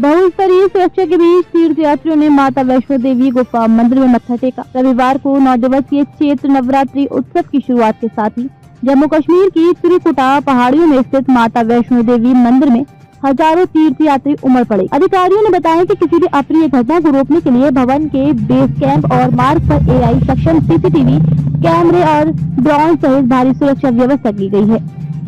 बहुस्तरीय सुरक्षा के बीच तीर्थ यात्रियों ने माता वैष्णो देवी गुफा मंदिर में मत्था टेका। रविवार को 9 दिवसीय चैत्र नवरात्रि उत्सव की शुरुआत के साथ ही जम्मू कश्मीर की त्रिकुटा पहाड़ियों में स्थित माता वैष्णो देवी मंदिर में हजारों तीर्थ यात्री उमड़ पड़े। अधिकारियों ने बताया कि किसी भी अप्रिय घटना को रोकने के लिए भवन के बेस कैंप और मार्ग पर एआई सक्षम सीसीटीवी कैमरे और ड्रोन सहित भारी सुरक्षा व्यवस्था की गई है।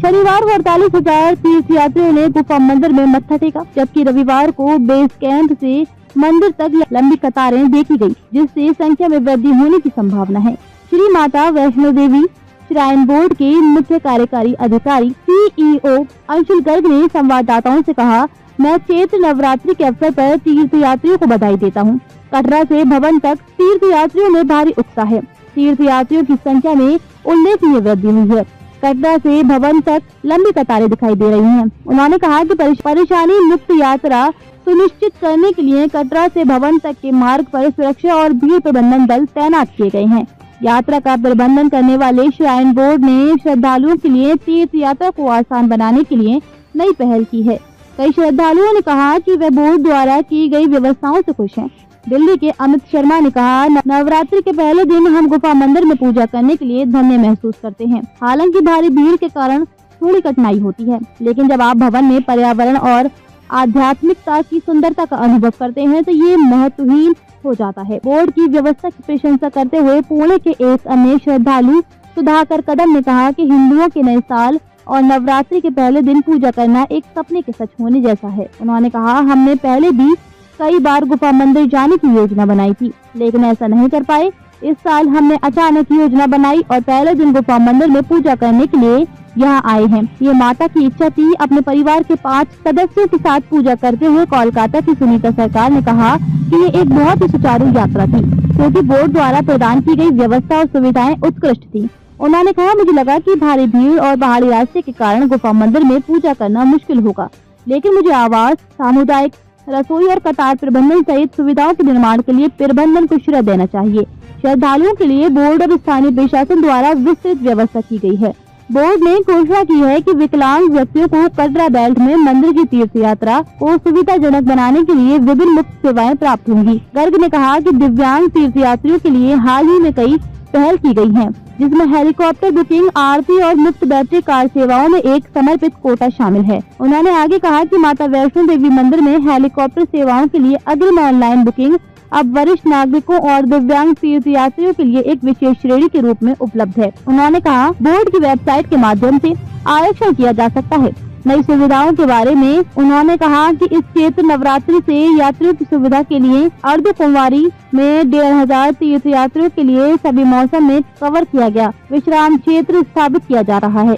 शनिवार को 48,000 तीर्थ यात्रियों ने गुफा मंदिर में मत्था टेका, जबकि रविवार को बेस कैंप से मंदिर तक लंबी कतारें देखी गई, जिससे संख्या में वृद्धि होने की संभावना है। श्री माता वैष्णो देवी श्राइन बोर्ड के मुख्य कार्यकारी अधिकारी सीईओ अंशुल गर्ग ने संवाददाताओं से कहा, मैं चैत्र नवरात्रि के अवसर पर तीर्थ यात्रियों को बधाई देता हूँ। कटरा से भवन तक तीर्थ यात्रियों में भारी उत्साह है। तीर्थ यात्रियों की संख्या में उल्लेखनीय वृद्धि हुई है। कटरा से भवन तक लंबी कतारें दिखाई दे रही हैं। उन्होंने कहा कि परेशानी मुक्त यात्रा सुनिश्चित करने के लिए कटरा से भवन तक के मार्ग पर सुरक्षा और भीड़ प्रबंधन दल तैनात किए गए हैं। यात्रा का प्रबंधन करने वाले श्राइन बोर्ड ने श्रद्धालुओं के लिए तीर्थ यात्रा को आसान बनाने के लिए नई पहल की है। कई श्रद्धालुओं ने कहा कि वे बोर्ड द्वारा की गई व्यवस्थाओं से खुश हैं। दिल्ली के अमित शर्मा ने कहा, नवरात्रि के पहले दिन हम गुफा मंदिर में पूजा करने के लिए धन्य महसूस करते हैं। हालांकि भारी भीड़ के कारण थोड़ी कठिनाई होती है, लेकिन जब आप भवन में पर्यावरण और आध्यात्मिकता की सुंदरता का अनुभव करते हैं तो ये महत्वहीन हो जाता है। बोर्ड की व्यवस्था की प्रशंसा करते हुए पुणे के एक अन्य श्रद्धालु सुधाकर कदम ने कहा कि हिंदुओं के नए साल और नवरात्रि के पहले दिन पूजा करना एक सपने के सच होने जैसा है। उन्होंने कहा, हमने पहले भी कई बार गुफा मंदिर जाने की योजना बनाई थी, लेकिन ऐसा नहीं कर पाए। इस साल हमने अचानक योजना बनाई और पहले दिन गुफा मंदिर में पूजा करने के लिए यहाँ आए हैं। ये माता की इच्छा थी। अपने परिवार के 5 सदस्यों के साथ पूजा करते हुए कोलकाता की सुनीता सरकार ने कहा कि ये एक बहुत ही सुचारू यात्रा थी, क्योंकि बोर्ड द्वारा प्रदान की गई व्यवस्था और सुविधाएं उत्कृष्ट थी। उन्होंने कहा, मुझे लगा कि भारी भीड़ और पहाड़ी रास्ते के कारण गुफा मंदिर में पूजा करना मुश्किल होगा, लेकिन मुझे आवास, सामुदायिक रसोई और कतार प्रबंधन सहित सुविधाओं के निर्माण के लिए प्रबंधन को श्रेय देना चाहिए। श्रद्धालुओं के लिए बोर्ड और स्थानीय प्रशासन द्वारा विस्तृत व्यवस्था की गई है। बोर्ड ने घोषणा की है कि विकलांग व्यक्तियों को कटरा बेल्ट में मंदिर की तीर्थ यात्रा को सुविधाजनक बनाने के लिए विभिन्न मुफ्त सेवाएं प्राप्त होंगी। गर्ग ने कहा कि दिव्यांग तीर्थ यात्रियों के लिए हाल ही में कई पहल की गई हैं, जिसमें हेलीकॉप्टर बुकिंग, आरती और मुफ्त बैटरी कार सेवाओं में एक समर्पित कोटा शामिल है। उन्होंने आगे कहा कि माता वैष्णो देवी मंदिर में हेलीकॉप्टर सेवाओं के लिए अग्रिम ऑनलाइन बुकिंग अब वरिष्ठ नागरिकों और दिव्यांग तीर्थ यात्रियों के लिए एक विशेष श्रेणी के रूप में उपलब्ध है। उन्होंने कहा, बोर्ड की वेबसाइट के माध्यम से आरक्षण किया जा सकता है। नई सुविधाओं के बारे में उन्होंने कहा कि इस चैत्र नवरात्रि से यात्रियों की सुविधा के लिए अर्ध कुंवारी में 1,500 तीर्थ यात्रियों के लिए सभी मौसम में कवर किया गया विश्राम क्षेत्र स्थापित किया जा रहा है।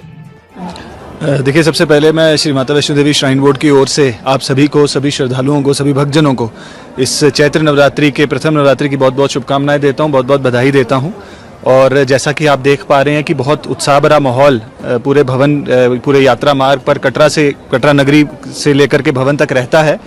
देखिए, सबसे पहले मैं श्री माता वैष्णो देवी श्राइन बोर्ड की ओर से आप सभी को, सभी श्रद्धालुओं को, सभी भक्तजनों को इस चैत्र नवरात्रि के प्रथम नवरात्रि की बहुत बहुत शुभकामनाएं देता हूं, बहुत बहुत बधाई देता हूं। और जैसा कि आप देख पा रहे हैं कि बहुत उत्साह भरा माहौल पूरे भवन, पूरे यात्रा मार्ग पर कटरा नगरी से लेकर के भवन तक रहता है,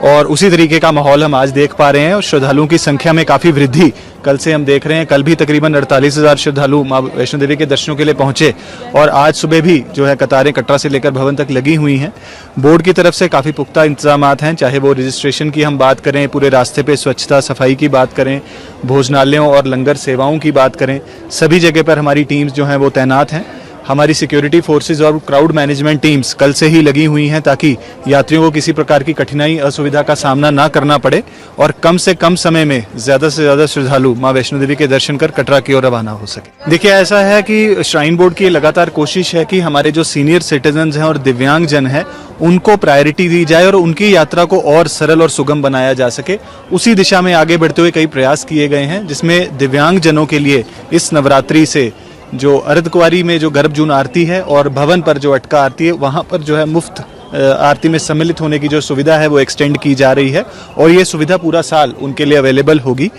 और उसी तरीके का माहौल हम आज देख पा रहे हैं। और श्रद्धालुओं की संख्या में काफ़ी वृद्धि कल से हम देख रहे हैं। कल भी तकरीबन 48,000 श्रद्धालु मां वैष्णो देवी के दर्शनों के लिए पहुंचे, और आज सुबह भी जो है कतारें कटरा से लेकर भवन तक लगी हुई हैं। बोर्ड की तरफ से काफ़ी पुख्ता इंतजामात हैं, चाहे वो रजिस्ट्रेशन की हम बात करें, पूरे रास्ते पे स्वच्छता सफाई की बात करें, भोजनालयों और लंगर सेवाओं की बात करें, सभी जगह पर हमारी टीम्स जो हैं वो तैनात हैं। हमारी सिक्योरिटी फोर्सेस और क्राउड मैनेजमेंट टीम्स कल से ही लगी हुई हैं, ताकि यात्रियों को किसी प्रकार की कठिनाई असुविधा का सामना ना करना पड़े और कम से कम समय में ज़्यादा से ज़्यादा श्रद्धालु मां वैष्णो देवी के दर्शन कर कटरा की ओर रवाना हो सके। देखिए, ऐसा है कि श्राइन बोर्ड की लगातार कोशिश है कि हमारे जो सीनियर सिटीजन्स हैं और दिव्यांग जन हैं, उनको प्रायोरिटी दी जाए और उनकी यात्रा को और सरल और सुगम बनाया जा सके। उसी दिशा में आगे बढ़ते हुए कई प्रयास किए गए हैं, जिसमें दिव्यांग जनों के लिए इस नवरात्रि से जो अर्धकुंवारी में जो गर्भजून आरती है और भवन पर जो अटका आरती है, वहाँ पर जो है मुफ्त आरती में सम्मिलित होने की जो सुविधा है वो एक्सटेंड की जा रही है, और ये सुविधा पूरा साल उनके लिए अवेलेबल होगी।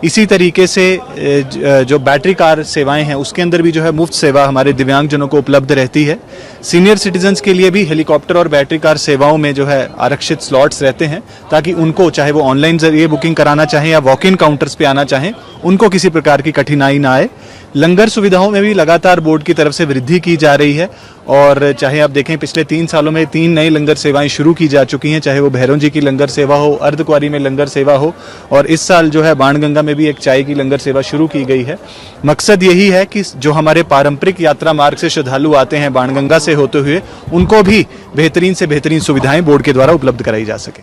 इसी तरीके से जो बैटरी कार सेवाएं हैं उसके अंदर भी जो है मुफ्त सेवा हमारे दिव्यांगजनों को उपलब्ध रहती है। सीनियर सिटीजन्स के लिए भी हेलीकॉप्टर और बैटरी कार सेवाओं में जो है आरक्षित स्लॉट्स रहते हैं, ताकि उनको चाहे वो ऑनलाइन जरिए बुकिंग कराना चाहें या वॉक इन काउंटर्स पे आना चाहें, उनको किसी प्रकार की कठिनाई ना आए। लंगर सुविधाओं में भी लगातार बोर्ड की तरफ से वृद्धि की जा रही है और चाहे आप देखें पिछले 3 सालों में 3 नई लंगर सेवाएं शुरू की जा चुकी हैं, चाहे वो भैरव जी की लंगर सेवा हो, अर्धकुंवारी में लंगर सेवा हो, और इस साल जो है बाणगंगा में भी एक चाय की लंगर सेवा शुरू की गई है। मकसद यही है कि जो हमारे पारंपरिक यात्रा मार्ग से श्रद्धालु आते हैं बाणगंगा से होते हुए, उनको भी बेहतरीन से बेहतरीन सुविधाएं बोर्ड के द्वारा उपलब्ध कराई जा सके।